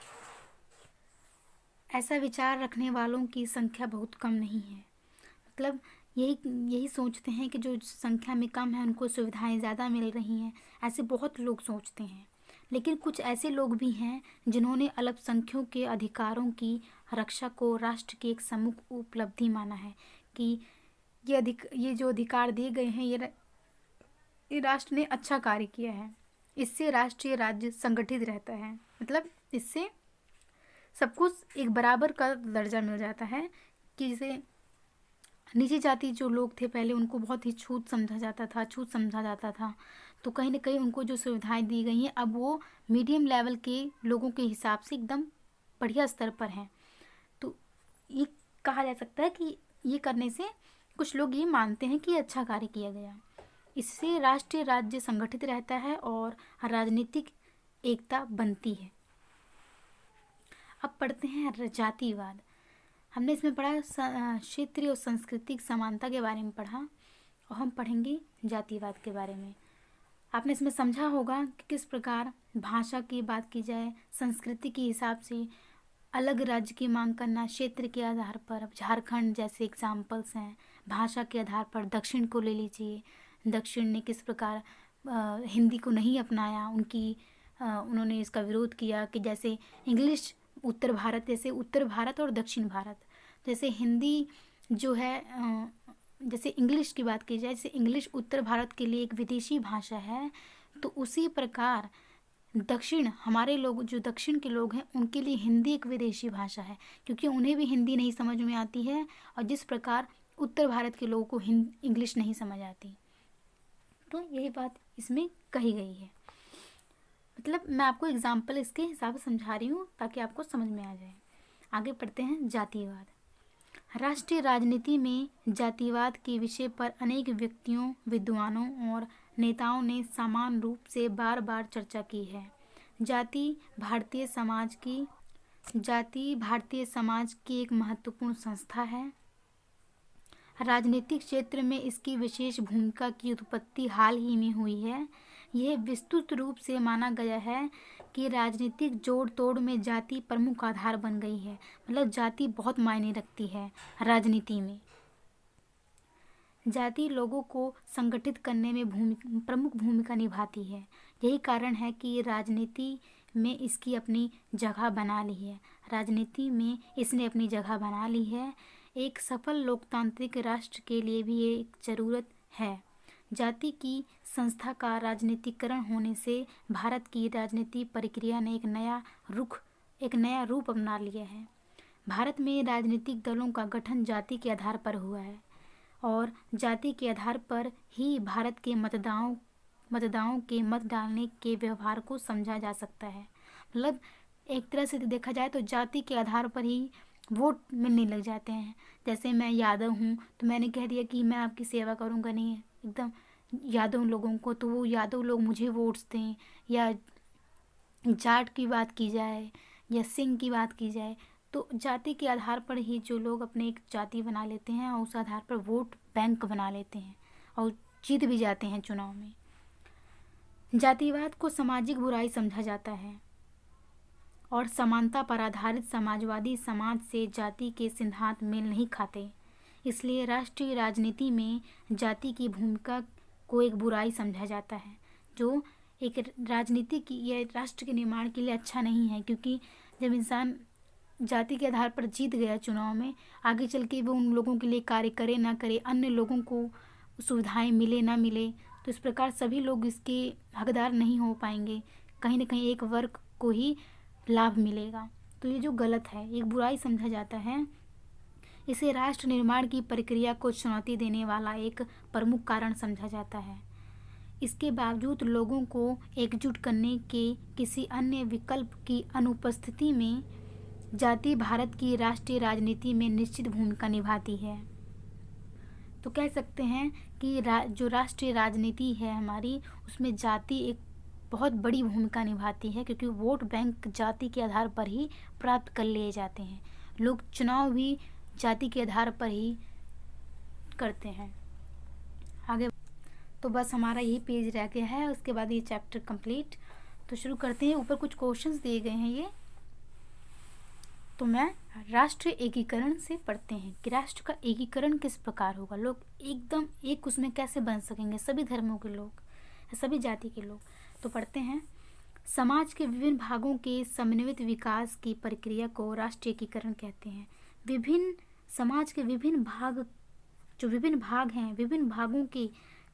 Speaker 1: ऐसा विचार रखने वालों की संख्या बहुत कम नहीं है। मतलब यही सोचते हैं कि जो संख्या में कम है उनको सुविधाएं ज़्यादा मिल रही हैं। ऐसे बहुत लोग सोचते हैं। लेकिन कुछ ऐसे लोग भी हैं जिन्होंने अल्पसंख्यकों के अधिकारों की रक्षा को राष्ट्र की एक प्रमुख उपलब्धि माना है कि ये जो अधिकार दिए गए हैं, ये राष्ट्र ने अच्छा कार्य किया है। इससे राष्ट्रीय राज्य संगठित रहता है। मतलब इससे सबको एक बराबर का दर्जा मिल जाता है कि जैसे निजी जाति जो लोग थे पहले, उनको बहुत ही छूट समझा जाता था। तो कहीं ना कहीं उनको जो सुविधाएं दी गई हैं अब वो मीडियम लेवल के लोगों के हिसाब से एकदम बढ़िया स्तर पर हैं। तो ये कहा जा सकता है कि ये करने से कुछ लोग ये मानते हैं कि अच्छा कार्य किया गया। इससे राष्ट्रीय राज्य संगठित रहता है और राजनीतिक एकता बनती है। अब पढ़ते हैं जातिवाद। हमने इसमें पढ़ा क्षेत्रीय और सांस्कृतिक समानता के बारे में पढ़ा और हम पढ़ेंगे जातिवाद के बारे में। आपने इसमें समझा होगा कि किस प्रकार भाषा की बात की जाए, संस्कृति के हिसाब से अलग राज्य की मांग करना, क्षेत्र के आधार पर। अब झारखंड जैसे एग्जाम्पल्स हैं। भाषा के आधार पर दक्षिण को ले लीजिए। दक्षिण ने किस प्रकार हिंदी को नहीं अपनाया, उन्होंने इसका विरोध किया कि जैसे इंग्लिश उत्तर भारत, जैसे उत्तर भारत और दक्षिण भारत, जैसे हिंदी जो है, जैसे इंग्लिश की बात की जाए, जैसे इंग्लिश उत्तर भारत के लिए एक विदेशी भाषा है, तो उसी प्रकार हमारे लोग जो दक्षिण के लोग हैं उनके लिए हिंदी एक विदेशी भाषा है, क्योंकि उन्हें भी हिंदी नहीं समझ में आती है और जिस प्रकार उत्तर भारत के लोगों को इंग्लिश नहीं समझ आती। तो यही बात इसमें कही गई है। मतलब मैं आपको एग्जाम्पल इसके हिसाब से समझा रही हूँ ताकि आपको समझ में आ जाए। आगे पढ़ते हैं जातिवाद। राष्ट्रीय राजनीति में जातिवाद के विषय पर अनेक व्यक्तियों, विद्वानों और नेताओं ने समान रूप से बार बार चर्चा की है। जाति भारतीय समाज की एक महत्वपूर्ण संस्था है। राजनीतिक क्षेत्र में इसकी विशेष भूमिका की उत्पत्ति हाल ही में हुई है। यह विस्तृत रूप से माना गया है कि राजनीतिक जोड़ तोड़ में जाति प्रमुख आधार बन गई है। मतलब जाति बहुत मायने रखती है राजनीति में। जाति लोगों को संगठित करने में प्रमुख भूमिका निभाती है। यही कारण है कि राजनीति में इसकी अपनी जगह बना ली है। राजनीति में इसने अपनी जगह बना ली है। एक सफल लोकतांत्रिक राष्ट्र के लिए भी ये एक ज़रूरत है। जाति की संस्था का राजनीतिकरण होने से भारत की राजनीतिक प्रक्रिया ने एक नया रूप अपना लिया है। भारत में राजनीतिक दलों का गठन जाति के आधार पर हुआ है और जाति के आधार पर ही भारत के मतदाताओं के मत डालने के व्यवहार को समझा जा सकता है। मतलब एक तरह से देखा जाए तो जाति के आधार पर ही वोट मिलने लग जाते हैं। जैसे मैं यादव हूँ तो मैंने कह दिया कि मैं आपकी सेवा करूँगा, नहीं एकदम यादव लोगों को, तो वो यादव लोग मुझे वोट्स दें। या जाट की बात की जाए या सिंह की बात की जाए तो जाति के आधार पर ही जो लोग अपने एक जाति बना लेते हैं और उस आधार पर वोट बैंक बना लेते हैं और जीत भी जाते हैं चुनाव में। जातिवाद को सामाजिक बुराई समझा जाता है और समानता पर आधारित समाजवादी समाज से जाति के सिद्धांत मेल नहीं खाते। इसलिए राष्ट्रीय राजनीति में जाति की भूमिका को एक बुराई समझा जाता है, जो एक राजनीति की या राष्ट्र के निर्माण के लिए अच्छा नहीं है। क्योंकि जब इंसान जाति के आधार पर जीत गया चुनाव में, आगे चल के वो उन लोगों के लिए कार्य करे ना करे, अन्य लोगों को सुविधाएं मिले ना मिले, तो इस प्रकार सभी लोग इसके हकदार नहीं हो पाएंगे। कहीं ना कहीं एक वर्ग को ही लाभ मिलेगा। तो ये जो गलत है, एक बुराई समझा जाता है। इसे राष्ट्र निर्माण की प्रक्रिया को चुनौती देने वाला एक प्रमुख कारण समझा जाता है। इसके बावजूद लोगों को एकजुट करने के किसी अन्य विकल्प की अनुपस्थिति में जाति भारत की राष्ट्रीय राजनीति में निश्चित भूमिका निभाती है। तो कह सकते हैं कि जो राष्ट्रीय राजनीति है हमारी, उसमें जाति एक बहुत बड़ी भूमिका निभाती है, क्योंकि वोट बैंक जाति के आधार पर ही प्राप्त कर लिए जाते हैं। लोग चुनाव भी जाति के आधार पर ही करते हैं। आगे तो बस हमारा यही पेज रह गया है, उसके बाद ये चैप्टर कंप्लीट। तो शुरू करते हैं। ऊपर कुछ क्वेश्चंस दिए गए हैं ये, तो मैं राष्ट्रीय एकीकरण से पढ़ते हैं कि राष्ट्र का एकीकरण किस प्रकार होगा, लोग एकदम एक उसमें कैसे बन सकेंगे, सभी धर्मों के लोग, सभी जाति के लोग। तो पढ़ते हैं। समाज के विभिन्न भागों के समन्वित विकास की प्रक्रिया को राष्ट्रीय एकीकरण कहते हैं। समाज के विभिन्न भाग हैं, विभिन्न भागों के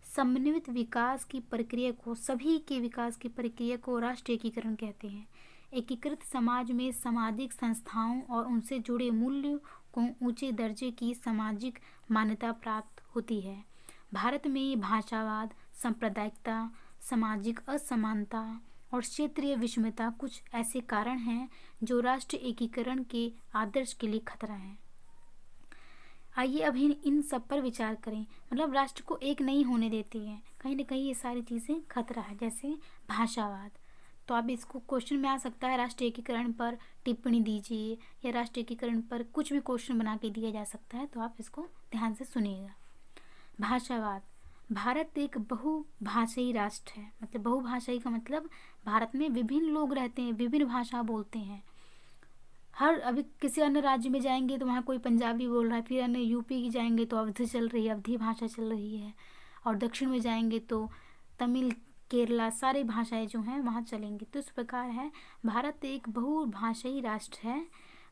Speaker 1: समन्वित विकास की प्रक्रिया को, सभी के विकास की प्रक्रिया को राष्ट्रीय एकीकरण कहते हैं। एकीकृत समाज में सामाजिक संस्थाओं और उनसे जुड़े मूल्यों को ऊंचे दर्जे की सामाजिक मान्यता प्राप्त होती है। भारत में भाषावाद, सांप्रदायिकता, सामाजिक असमानता और क्षेत्रीय विषमता कुछ ऐसे कारण हैं जो राष्ट्रीय एकीकरण के आदर्श के लिए खतरा है। आइए अब इन सब पर विचार करें। मतलब राष्ट्र को एक नहीं होने देती है, कहीं ना कहीं ये सारी चीज़ें खतरा है। जैसे भाषावाद, तो आप इसको क्वेश्चन में आ सकता है, राष्ट्रीय एकीकरण पर टिप्पणी दीजिए, या राष्ट्रीय एकीकरण पर कुछ भी क्वेश्चन बना के दिया जा सकता है, तो आप इसको ध्यान से सुनिएगा। भाषावाद, भारत एक बहुभाषाई राष्ट्र है। मतलब बहुभाषाई का मतलब भारत में विभिन्न लोग रहते हैं, विभिन्न भाषा बोलते हैं। अभी किसी अन्य राज्य में जाएंगे तो वहाँ कोई पंजाबी बोल रहा है, फिर अन्य यूपी की जाएंगे तो अवधी चल रही है, अवधी भाषा चल रही है, और दक्षिण में जाएंगे तो तमिल, केरला, सारी भाषाएं जो हैं वहाँ चलेंगी। तो इस प्रकार है, भारत एक बहुभाषाई राष्ट्र है।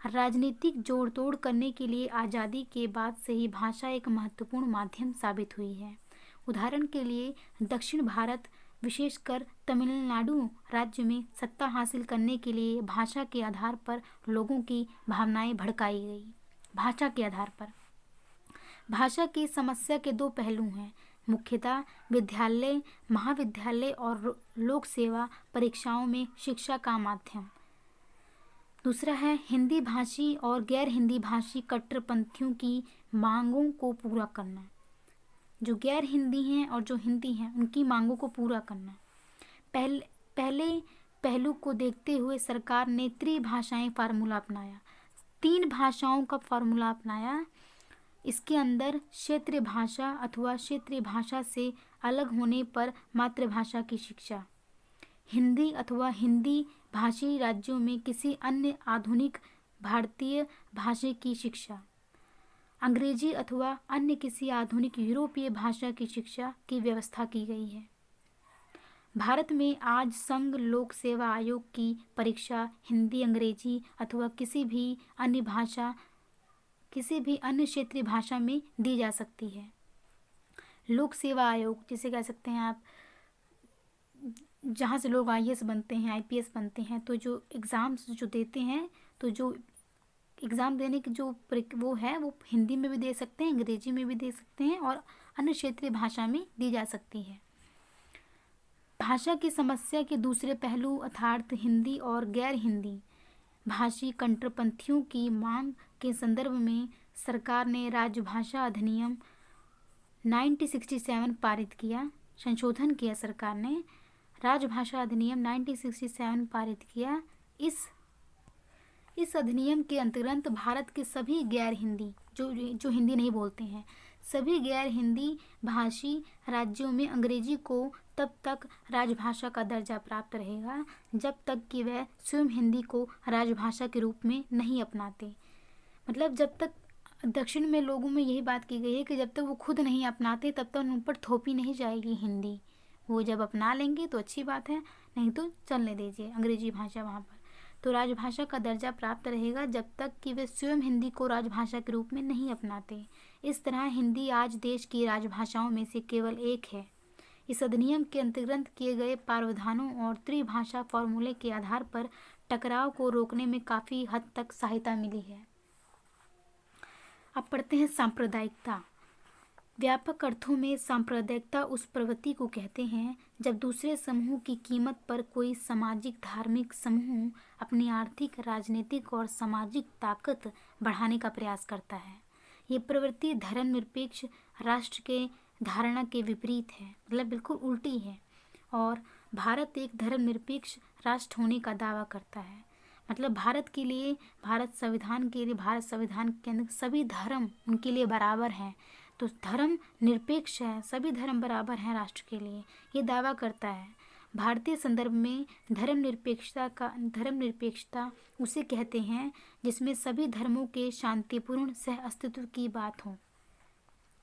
Speaker 1: राजनीतिक जोड़ तोड़ करने के लिए आज़ादी के बाद से ही भाषा एक महत्वपूर्ण माध्यम साबित हुई है। उदाहरण के लिए दक्षिण भारत, विशेषकर तमिलनाडु राज्य में सत्ता हासिल करने के लिए भाषा के आधार पर लोगों की भावनाएं भड़काई गई। भाषा के आधार पर भाषा की समस्या के दो पहलू हैं, मुख्यतः विद्यालय, महाविद्यालय और लोक सेवा परीक्षाओं में शिक्षा का माध्यम। दूसरा है हिंदी भाषी और गैर हिंदी भाषी कट्टरपंथियों की मांगों को पूरा करना। जो गैर हिंदी हैं और जो हिंदी हैं उनकी मांगों को पूरा करना। पहले पहलू को देखते हुए सरकार ने त्रिभाषाएं फार्मूला अपनाया, 3 भाषाओं का फार्मूला अपनाया। इसके अंदर क्षेत्रीय भाषा अथवा क्षेत्रीय भाषा से अलग होने पर मातृभाषा की शिक्षा, हिंदी अथवा हिंदी भाषी राज्यों में किसी अन्य आधुनिक भारतीय भाषा की शिक्षा, अंग्रेजी अथवा अन्य किसी आधुनिक यूरोपीय भाषा की शिक्षा की व्यवस्था की गई है। भारत में आज संघ लोक सेवा आयोग की परीक्षा हिंदी, अंग्रेजी अथवा किसी भी अन्य क्षेत्रीय भाषा में दी जा सकती है। लोक सेवा आयोग जिसे कह सकते हैं आप, जहाँ से लोग आईएएस बनते हैं, आईपीएस बनते हैं, तो जो एग्ज़ाम्स जो देते हैं, तो जो एग्ज़ाम देने की जो वो है वो हिंदी में भी दे सकते हैं, अंग्रेजी में भी दे सकते हैं और अन्य क्षेत्रीय भाषा में दी जा सकती है। भाषा की समस्या के दूसरे पहलू अर्थात हिंदी और गैर हिंदी भाषी कट्टरपंथियों की मांग के संदर्भ में सरकार ने राजभाषा अधिनियम 1967 पारित किया, संशोधन किया। सरकार ने राजभाषा अधिनियम 1967 पारित किया। इस अधिनियम के अंतर्गत भारत के सभी गैर हिंदी जो हिंदी नहीं बोलते हैं, सभी गैर हिंदी भाषी राज्यों में अंग्रेजी को तब तक राजभाषा का दर्जा प्राप्त रहेगा जब तक कि वह स्वयं हिंदी को राजभाषा के रूप में नहीं अपनाते। मतलब जब तक दक्षिण में लोगों में यही बात की गई है कि जब तक वो खुद नहीं अपनाते तब तक उन पर थोपी नहीं जाएगी हिंदी। वो जब अपना लेंगे तो अच्छी बात है, नहीं तो चलने दीजिए अंग्रेजी भाषा वहाँ पर। तो राजभाषा का दर्जा प्राप्त रहेगा जब तक कि वे स्वयं हिंदी को राजभाषा के रूप में नहीं अपनाते। इस तरह हिंदी आज देश की राजभाषाओं में से केवल एक है। इस अधिनियम के अंतर्गत किए गए प्रावधानों और त्रिभाषा फॉर्मूले के आधार पर टकराव को रोकने में काफ़ी हद तक सहायता मिली है। अब पढ़ते हैं सांप्रदायिकता। व्यापक अर्थों में सांप्रदायिकता उस प्रवृत्ति को कहते हैं जब दूसरे समूह की कीमत पर कोई सामाजिक धार्मिक समूह अपनी आर्थिक, राजनीतिक और सामाजिक ताकत बढ़ाने का प्रयास करता है। ये प्रवृत्ति धर्मनिरपेक्ष राष्ट्र के धारणा के विपरीत है, मतलब बिल्कुल उल्टी है। और भारत एक धर्मनिरपेक्ष राष्ट्र होने का दावा करता है। मतलब भारत के लिए, भारत संविधान के अंदर सभी धर्म उनके लिए बराबर हैं। तो धर्म निरपेक्ष है, सभी धर्म बराबर हैं राष्ट्र के लिए, ये दावा करता है। भारतीय संदर्भ में धर्मनिरपेक्षता उसे कहते हैं जिसमें सभी धर्मों के शांतिपूर्ण सह अस्तित्व की बात हो।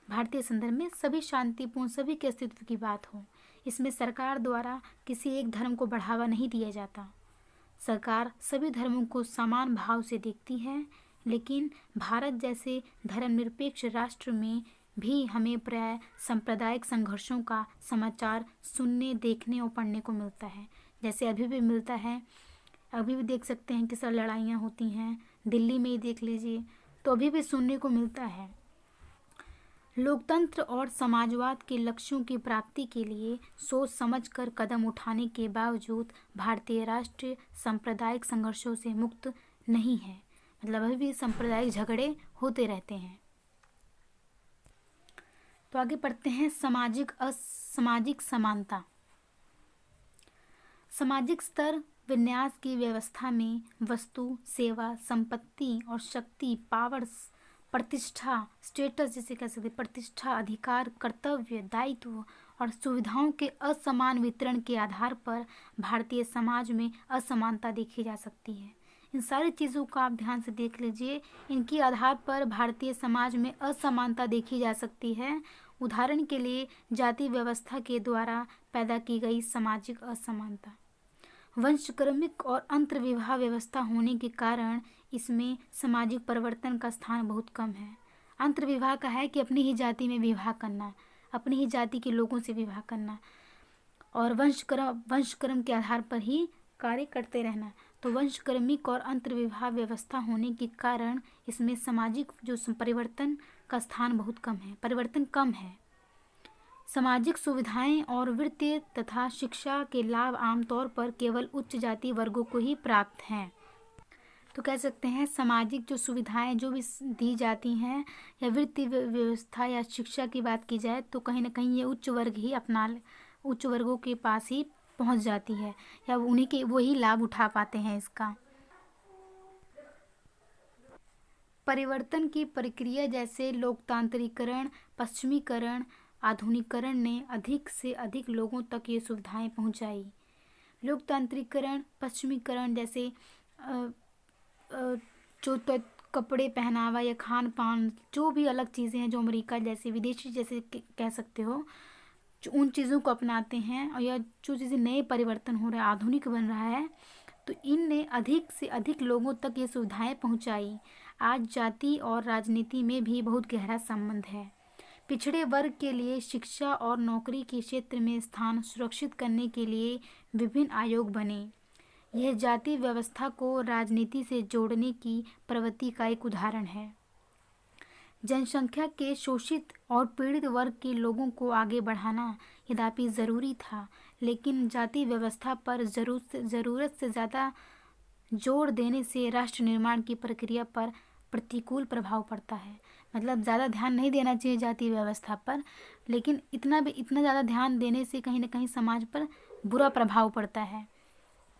Speaker 1: भारतीय संदर्भ में सभी शांतिपूर्ण, सभी के अस्तित्व की बात हो। इसमें सरकार द्वारा किसी एक धर्म को बढ़ावा नहीं दिया जाता। सरकार सभी धर्मों को समान भाव से देखती है, लेकिन भारत जैसे धर्मनिरपेक्ष राष्ट्र में भी हमें प्राय सांप्रदायिक संघर्षों का समाचार सुनने, देखने और पढ़ने को मिलता है। जैसे अभी भी मिलता है, अभी भी देख सकते हैं कि सब लड़ाइयाँ होती हैं, दिल्ली में ही देख लीजिए, तो अभी भी सुनने को मिलता है। लोकतंत्र और समाजवाद के लक्ष्यों की प्राप्ति के लिए सोच समझकर कदम उठाने के बावजूद भारतीय राष्ट्र सांप्रदायिक संघर्षों से मुक्त नहीं है। मतलब अभी भी सांप्रदायिक झगड़े होते रहते हैं। तो आगे पढ़ते हैं सामाजिक समानता। सामाजिक स्तर विन्यास की व्यवस्था में वस्तु, सेवा, संपत्ति और शक्ति, पावर, प्रतिष्ठा, स्टेटस जिसे कह सकते, प्रतिष्ठा, अधिकार, कर्तव्य, दायित्व और सुविधाओं के असमान वितरण के आधार पर भारतीय समाज में असमानता देखी जा सकती है। इन सारी चीज़ों का आप ध्यान से देख लीजिए, इनके आधार पर भारतीय समाज में असमानता देखी जा सकती है। उदाहरण के लिए जाति व्यवस्था के द्वारा पैदा की गई सामाजिक असमानता, वंशक्रमिक और अंतर्विवाह व्यवस्था होने के कारण इसमें सामाजिक परिवर्तन का स्थान बहुत कम है। अंतर्विवाह का है कि अपनी ही जाति में विवाह करना, अपनी ही जाति के लोगों से विवाह करना, और वंशक्रम के आधार पर ही कार्य करते रहना। तो वंशक्रमिक और अंतर्विवाह व्यवस्था होने के कारण इसमें सामाजिक जो परिवर्तन का स्थान बहुत कम है, परिवर्तन कम है। सामाजिक सुविधाएं और वित्तीय तथा शिक्षा के लाभ आमतौर पर केवल उच्च जाति वर्गों को ही प्राप्त हैं। तो कह सकते हैं सामाजिक जो सुविधाएं जो भी दी जाती हैं या वित्तीय व्यवस्था या शिक्षा की बात की जाए तो कहीं ना कहीं ये उच्च वर्गों के पास ही पहुंच जाती है या उन्हीं के वही लाभ उठा पाते हैं इसका। परिवर्तन की प्रक्रिया जैसे लोकतांत्रिकरण, पश्चिमीकरण, आधुनिकीकरण ने अधिक से अधिक लोगों तक ये सुविधाएं पहुंचाई। लोकतांत्रिकरण, पश्चिमीकरण जैसे जो तो कपड़े पहनावा या खान पान, जो भी अलग चीज़ें हैं जो अमेरिका जैसे विदेशी जैसे कह सकते हो, जो उन चीज़ों को अपनाते हैं और या जो चीज़ें नए परिवर्तन हो रहा है, आधुनिक बन रहा है, तो इनने अधिक से अधिक लोगों तक ये सुविधाएं पहुंचाई। आज जाति और राजनीति में भी बहुत गहरा संबंध है। पिछड़े वर्ग के लिए शिक्षा और नौकरी के क्षेत्र में स्थान सुरक्षित करने के लिए विभिन्न आयोग बने। यह जाति व्यवस्था को राजनीति से जोड़ने की प्रवृत्ति का एक उदाहरण है। जनसंख्या के शोषित और पीड़ित वर्ग के लोगों को आगे बढ़ाना यद्यपि ज़रूरी था, लेकिन जाति व्यवस्था पर ज़रूरत से ज़्यादा जोर देने से राष्ट्र निर्माण की प्रक्रिया पर प्रतिकूल प्रभाव पड़ता है। मतलब ज़्यादा ध्यान नहीं देना चाहिए जाति व्यवस्था पर, लेकिन इतना ज़्यादा ध्यान देने से कहीं ना कहीं समाज पर बुरा प्रभाव पड़ता है,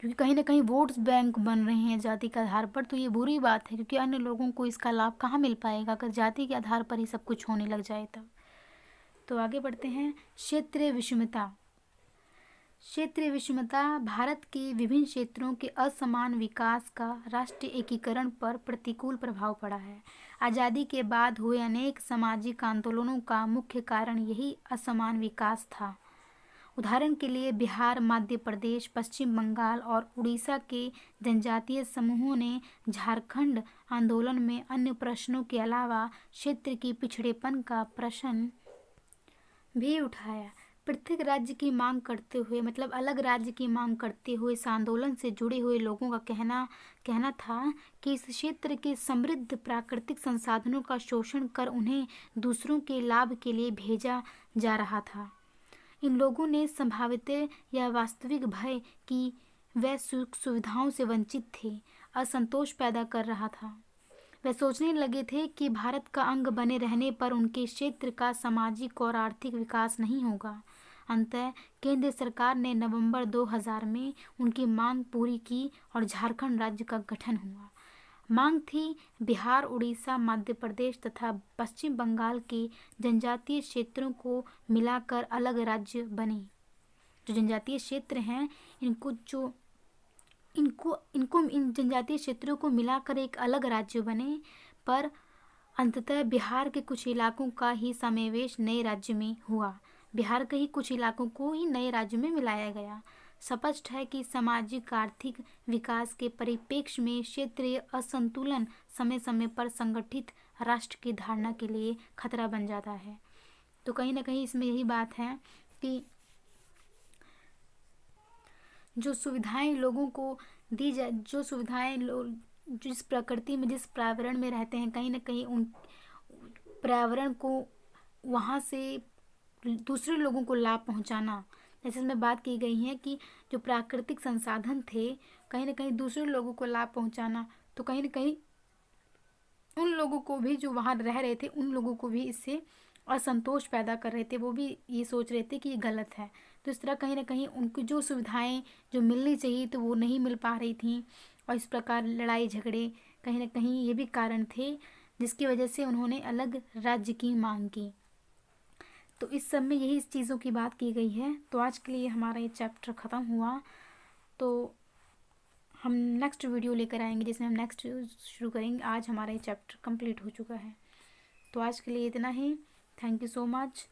Speaker 1: क्योंकि कहीं ना कहीं वोट्स बैंक बन रहे हैं जाति के आधार पर। तो ये बुरी बात है, क्योंकि अन्य लोगों को इसका लाभ कहाँ मिल पाएगा अगर जाति के आधार पर ही सब कुछ होने लग जाए तब। तो आगे बढ़ते हैं। क्षेत्रीय विषमता। क्षेत्रीय विषमता भारत के विभिन्न क्षेत्रों के असमान विकास का राष्ट्रीय एकीकरण पर प्रतिकूल प्रभाव पड़ा है। आज़ादी के बाद हुए अनेक सामाजिक आंदोलनों का मुख्य कारण यही असमान विकास था। उदाहरण के लिए बिहार, मध्य प्रदेश, पश्चिम बंगाल और उड़ीसा के जनजातीय समूहों ने झारखंड आंदोलन में अन्य प्रश्नों के अलावा क्षेत्र की पिछड़ेपन का प्रश्न भी उठाया। पृथक राज्य की मांग करते हुए, मतलब अलग राज्य की मांग करते हुए इस आंदोलन से जुड़े हुए लोगों का कहना था कि इस क्षेत्र के समृद्ध प्राकृतिक संसाधनों का शोषण कर उन्हें दूसरों के लाभ के लिए भेजा जा रहा था। इन लोगों ने संभावित या वास्तविक भय कि वे सुख सुविधाओं से वंचित थे, असंतोष पैदा कर रहा था। वे सोचने लगे थे कि भारत का अंग बने रहने पर उनके क्षेत्र का सामाजिक और आर्थिक विकास नहीं होगा। अंततः केंद्र सरकार ने नवंबर 2000 में उनकी मांग पूरी की और झारखंड राज्य का गठन हुआ। मांग थी बिहार, उड़ीसा, मध्य प्रदेश तथा पश्चिम बंगाल के जनजातीय क्षेत्रों को मिलाकर अलग राज्य बने। जो जनजातीय क्षेत्र हैं इन जनजातीय क्षेत्रों को मिलाकर एक अलग राज्य बने, पर अंततः बिहार के कुछ इलाकों का ही समावेश नए राज्य में हुआ। बिहार के ही कुछ इलाकों को ही नए राज्य में मिलाया गया। स्पष्ट है कि सामाजिक आर्थिक विकास के परिप्रेक्ष्य में क्षेत्रीय असंतुलन समय समय पर संगठित राष्ट्र की धारणा के लिए खतरा बन जाता है। तो कहीं ना कहीं इसमें यही बात है कि जो सुविधाएं लोगों को दी जाए, जो सुविधाएं जिस प्रकृति में, जिस पर्यावरण में रहते हैं, कहीं ना कहीं उन पर्यावरण को वहाँ से दूसरे लोगों को लाभ पहुँचाना, जैसे इसमें बात की गई है कि जो प्राकृतिक संसाधन थे कहीं ना कहीं दूसरे लोगों को लाभ पहुँचाना, तो कहीं ना कहीं उन लोगों को भी जो वहाँ रह रहे थे उन लोगों को भी इससे असंतोष पैदा कर रहे थे, वो भी ये सोच रहे थे कि ये गलत है। तो इस तरह कहीं ना कहीं उनको जो सुविधाएं जो मिलनी चाहिए तो वो नहीं मिल पा रही थी, और इस प्रकार लड़ाई झगड़े कहीं ना कहीं ये भी कारण थे जिसकी वजह से उन्होंने अलग राज्य की मांग की। तो इस सब में यही चीज़ों की बात की गई है। तो आज के लिए हमारा ये चैप्टर ख़त्म हुआ, तो हम नेक्स्ट वीडियो लेकर आएंगे जिसमें हम नेक्स्ट शुरू करेंगे। आज हमारा ये चैप्टर कंप्लीट हो चुका है। तो आज के लिए इतना ही। Thank you so much.